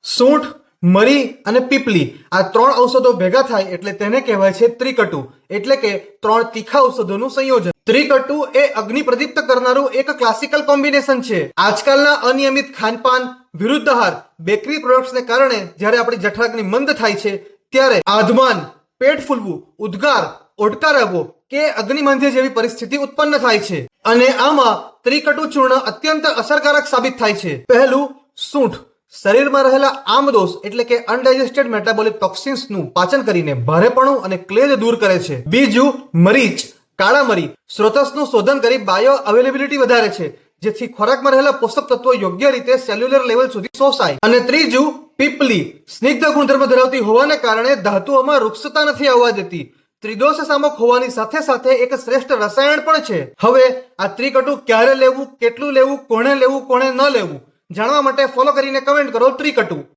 સૂંઠ, મરી અને પીપલી આ ત્રણ ઔષધો ભેગા થાય એટલે તેને કહેવાય છે ત્રિકટુ, એટલે કે ત્રણ તીખા ઔષધોનું સંયોજન. ત્રિકટુ એ અગ્નિ પ્રદીપ્ત કરનારું એક ક્લાસિકલ કોમ્બિનેશન છે. આજકાલના અનિયમિત ખાનપાન, વિરુદ્ધ આહાર, બેકરી પ્રોડક્ટ્સને કારણે જ્યારે આપણી જઠરાગ્નિ મંદ થાય છે ત્યારે આધમાન, પેટ ફૂલવું, ઉદ્ગાર, ઓડકાર આવવો કે અગ્નિમાંદ્ય જેવી પરિસ્થિતિ ઉત્પન્ન થાય છે. અને આમાં ત્રિકટુ ચૂર્ણ અત્યંત અસરકારક સાબિત થાય છે. પહેલું, સૂંઠ શરીરમાં રહેલા આમદોષ એટલે કે અનડાઇજેસ્ટેડ મેટાબોલિક ટોક્સિન્સનું પાચન કરીને ભારેપણું અને ક્લેદ દૂર કરે છે. બીજું, મરીચ કાળા મરી સ્રોતસનું શોધન કરી બાયો અવેલેબિલિટી વધારે છે, જેથી ખોરાકમાં રહેલા પોષક તત્વો યોગ્ય રીતે સેલ્યુલર લેવલ સુધી શોષાય. અને ત્રીજું, પીપલી સ્નિગ્ધ ગુણધર્મ ધરાવતી હોવાને કારણે ધાતુઓમાં રૂક્ષતા નથી આવવા દેતી. ત્રિદોષ સામક હોવાની સાથે સાથે એક શ્રેષ્ઠ રસાયણ પણ છે. હવે આ ત્રિકટુ ક્યારે લેવું, કેટલું લેવું, કોણે ન લેવું જાણવા માટે ફોલો કરીને કમેન્ટ કરો ત્રિકટુ.